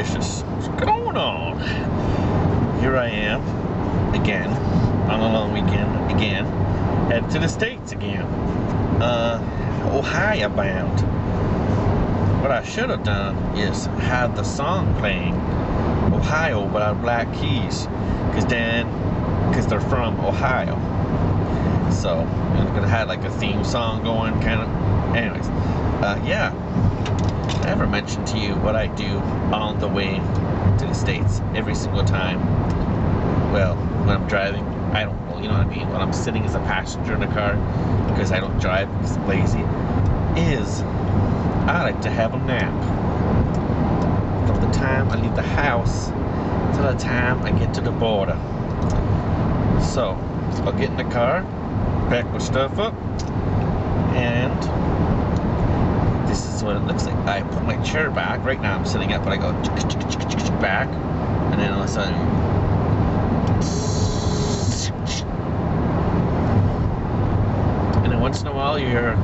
delicious. What's going on? Here I am, again, on a long weekend, again, headed to the States again. Ohio bound. What I should have done is had the song playing, Ohio, without black keys, because they're from Ohio. So, I'm gonna have like a theme song going, kind of. Anyways, yeah. I never mentioned to you what I do on the way to the States every single time. Well, when I'm driving, I don't, well, you know what I mean, when I'm sitting as a passenger in the car, because I don't drive because I'm lazy, is I like to have a nap. From the time I leave the house till the time I get to the border. So, I'll get in the car, pack my stuff up, and this is what it looks like. I put my chair back. Right now I'm sitting up, but I go back, and then all of a sudden, and then once in a while you hear,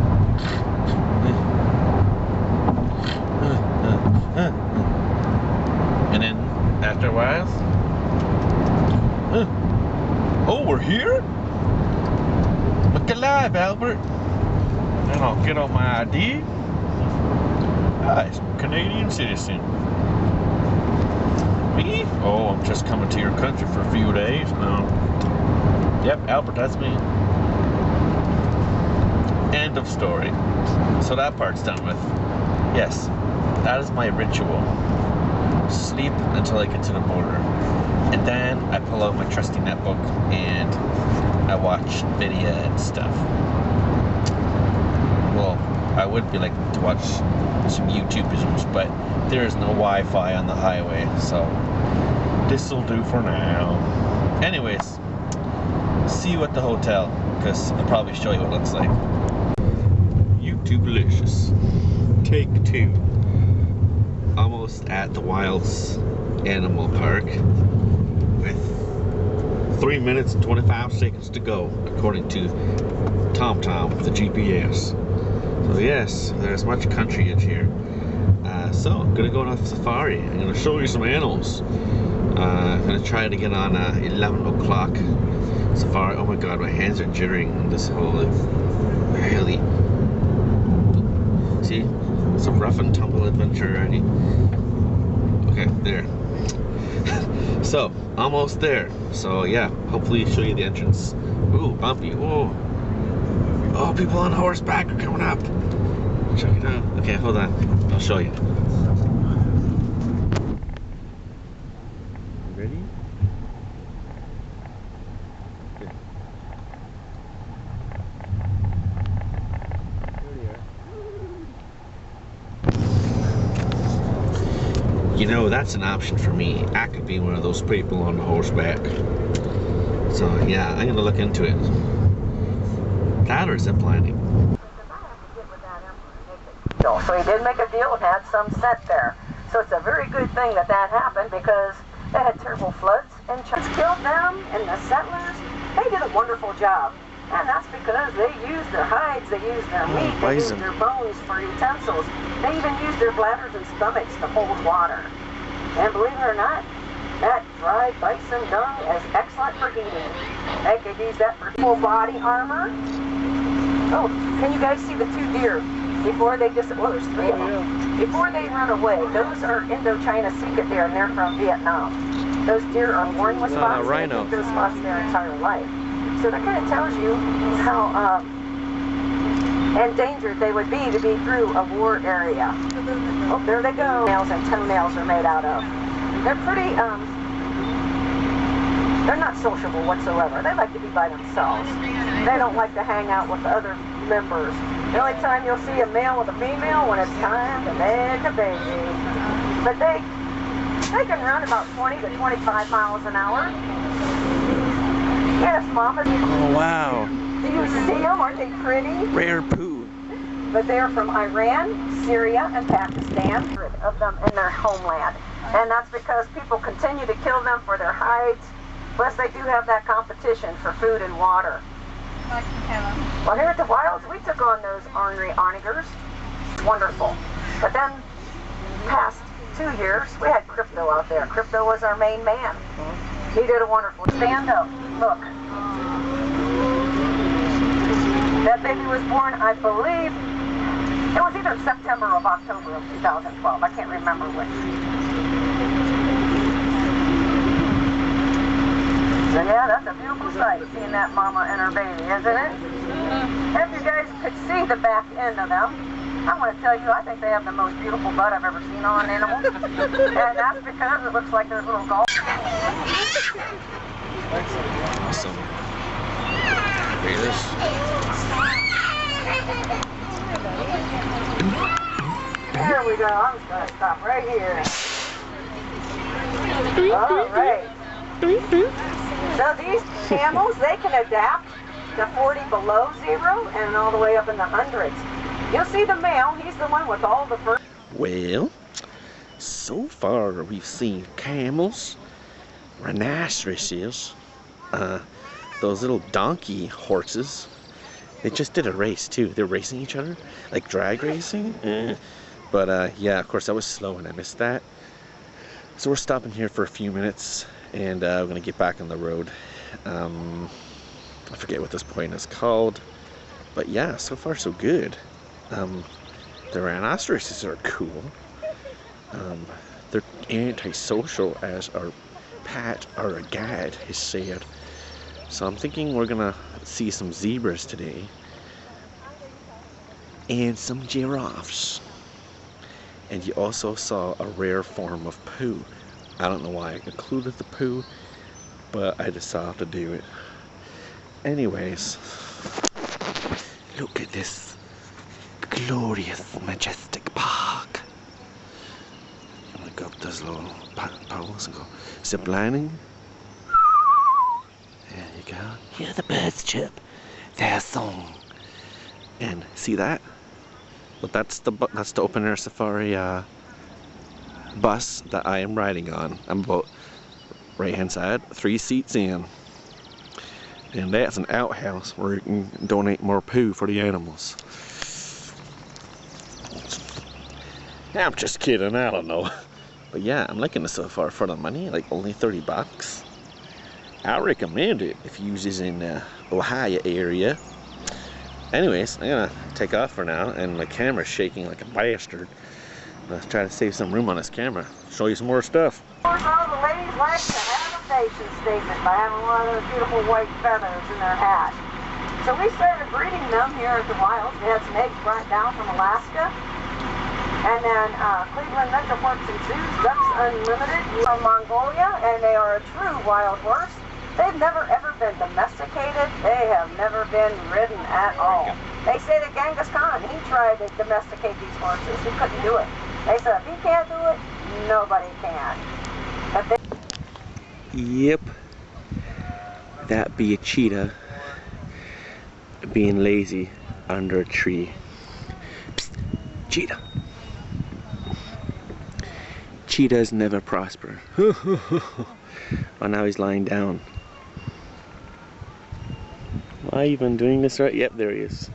and then after a while, oh, we're here? Look alive, Albert. And I'll get on my ID. I'm a Canadian citizen. Me? Oh, I'm just coming to your country for a few days. No. Yep, Albert, that's me. End of story. So that part's done with. Yes, that is my ritual. Sleep until I get to the border. And then I pull out my trusty netbook and I watch video and stuff. Well, I would be like to watch some YouTube videos, but there is no Wi-Fi on the highway, so this'll do for now. Anyways, see you at the hotel, because I'll probably show you what it looks like. YouTube delicious. Take 2. Almost at the Wilds Animal Park with 3 minutes and 25 seconds to go, according to TomTom, the GPS. So yes, there's much country in here. So I'm gonna go on a safari. I'm gonna show you some animals. I'm gonna try to get on 11 o'clock safari. Oh my god, my hands are jittering in this whole hilly. See, it's a rough and tumble adventure already. Okay, there. So, almost there. So yeah, hopefully show you the entrance. Ooh, bumpy, whoa. Oh, people on horseback are coming up. Check it out. Okay, hold on. I'll show you. Ready? Good. You know, that's an option for me. I could be one of those people on the horseback. So yeah, I'm gonna look into it. That or ziplining. So he did make a deal and had some set there. So it's a very good thing that that happened, because they had terrible floods and killed them, and the settlers, they did a wonderful job. And that's because they used their hides, they used their meat, they used their bones for utensils. They even used their bladders and stomachs to hold water. And believe it or not, that dried bison dung is excellent for eating. They could use that for full body armor. Oh, can you guys see the 2 deer? Before they just, well, there's 3 of them. Before they run away, those are Indochina Sika deer, and they're from Vietnam. Those deer are born with spots, and they keep those spots their entire life. So that kind of tells you how endangered they would be to be through a war area. Oh, there they go. Nails and toenails are made out of. They're pretty, they're not sociable whatsoever. They like to be by themselves. They don't like to hang out with other members. The only time you'll see a male with a female when it's time to make a baby. But they can run about 20 to 25 miles an hour. Yes, Mama. Oh wow. Do you see them? Aren't they pretty? Rare poo. But they are from Iran, Syria, and Pakistan. Of them in their homeland. And that's because people continue to kill them for their hides. Plus they do have that competition for food and water. Well, here at the Wilds, we took on those ornery onagers. Wonderful. But then, past 2 years, we had crypto Crypto out there. Crypto was our main man. He did a wonderful. Stand up. Look. That baby was born, I believe, it was either September or October of 2012. I can't remember which. So yeah, that's a beautiful sight, seeing that mama and her baby, isn't it? If you guys could see the back end of them, I want to tell you, I think they have the most beautiful butt I've ever seen on an animal. And that's because it looks like there's little golf. Awesome. Bears. There we go. I'm just going to stop right here. All right. So these camels, they can adapt to 40 below zero and all the way up in the hundreds. You'll see the male, he's the one with all the fur. Well, so far we've seen camels, rhinoceroses, those little donkey horses. They just did a race too. They're racing each other, like drag racing. But yeah, of course I was slow and I missed that. So we're stopping here for a few minutes and we're gonna get back on the road. I forget what this point is called, but yeah, so far so good. The rhinoceroses are cool. They're antisocial, as our Pat, our guide, has said. So I'm thinking we're gonna see some zebras today and some giraffes. And you also saw a rare form of poo. I don't know why I included the poo, but I decided to do it. Anyways, look at this glorious, majestic park. I'm gonna go up those little poles and go zip lining. There you go. Hear the birds chirp their song. And see that? But that's the open air safari bus that I am riding on. I'm about right hand side, 3 seats in. And that's an outhouse where you can donate more poo for the animals. I'm just kidding, I don't know. But yeah, I'm liking it so far for the money, like only 30 bucks. I recommend it if you use in the Ohio area. Anyways, I'm gonna take off for now, and my camera's shaking like a bastard. Let's try to save some room on this camera. Show you some more stuff. Of course, all the ladies like to have a fashion statement by having one of those beautiful white feathers in their hat. So we started breeding them here at the Wilds. We had some eggs brought down from Alaska. And then Cleveland Metro Parks and Zoos, Ducks Unlimited from Mongolia, and they are a true wild horse. They've never ever been domesticated. They have never been ridden at all. They say that Genghis Khan, he tried to domesticate these horses. He couldn't do it. They said if he can't do it, nobody can. Yep. That be a cheetah being lazy under a tree. Psst, cheetah. Cheetahs never prosper. Oh, now he's lying down. Am I even doing this right? Yep, there he is.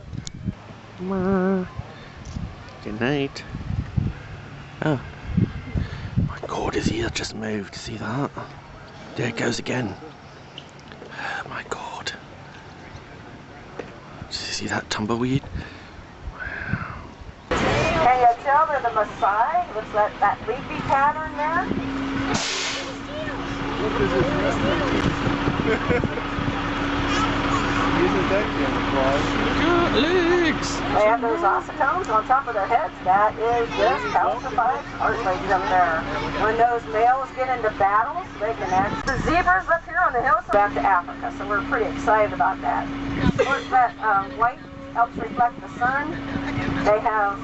Good night. Oh. My God, his ear just moved. See that? There it goes again. Oh my God. Did you see that tumbleweed? Wow. Can you tell they're the Maasai? Looks like that leafy pattern there. Got legs! They have those ossetones on top of their heads. That is just calcified cartilage up there. When those males get into battles, they can act. The zebras up here on the hillside back to Africa, so we're pretty excited about that. Of course, that white helps reflect the sun. They have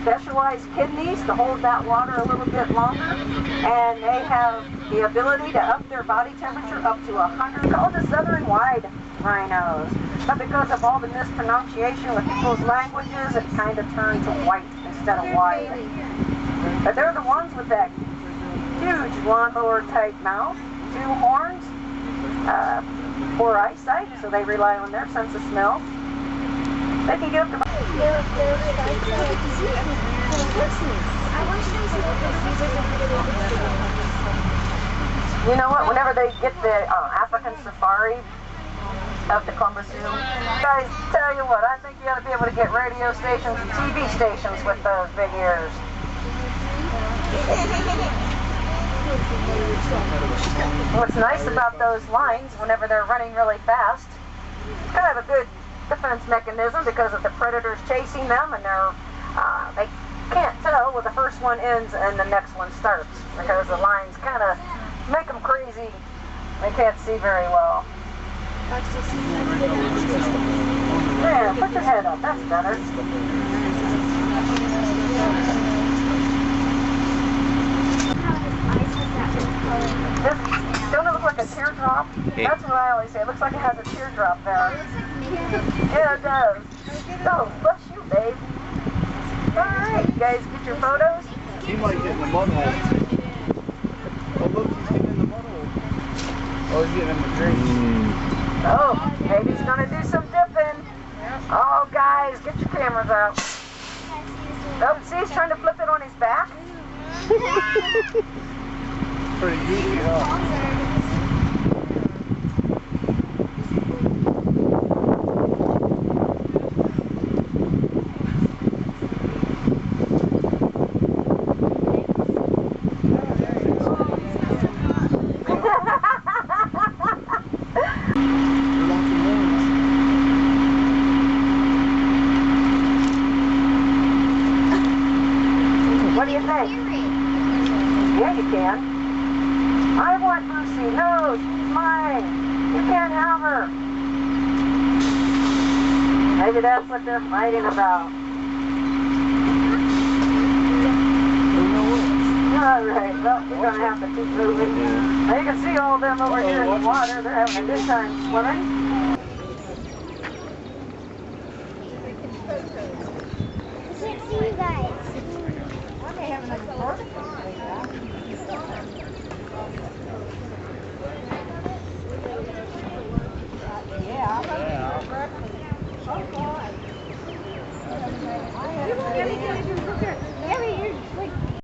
specialized kidneys to hold that water a little bit longer, and they have the ability to up their body temperature up to 100. Called the southern wide rhinos, but because of all the mispronunciation with people's languages, it kind of turned to white instead of wide. But they're the ones with that huge lawnmower type mouth, 2 horns, poor eyesight, so they rely on their sense of smell. They can get up to... You know what? Whenever they get the African safari of the Columbus Zoo, guys, tell you what, I think you ought to be able to get radio stations and TV stations with those big ears. What's nice about those lines, whenever they're running really fast, it's kind of a good defense mechanism because of the predators chasing them, and they can't tell where the first one ends and the next one starts because the lines kind of make them crazy. They can't see very well. There, put your head up. That's better. Don't it look like a teardrop? That's what I always say. It looks like it has a teardrop there. Yeah, it does. Oh, bless you, babe. Alright, you guys get your photos? He might get in the mud hole. Oh, look, he's getting in the mud hole. Oh, he's getting in the drink. Oh, maybe he's going to do some dipping. Oh, guys, get your cameras out. Oh, see, he's trying to flip it on his back. Pretty goofy, huh? What do you think? Yeah, you can. I want Lucy. No, she's mine. You can't have her. Maybe that's what they're fighting about. All right, well, you're going to have to keep moving. Now you can see all of them over here in the water. They're having a good time swimming. See you guys. Yeah.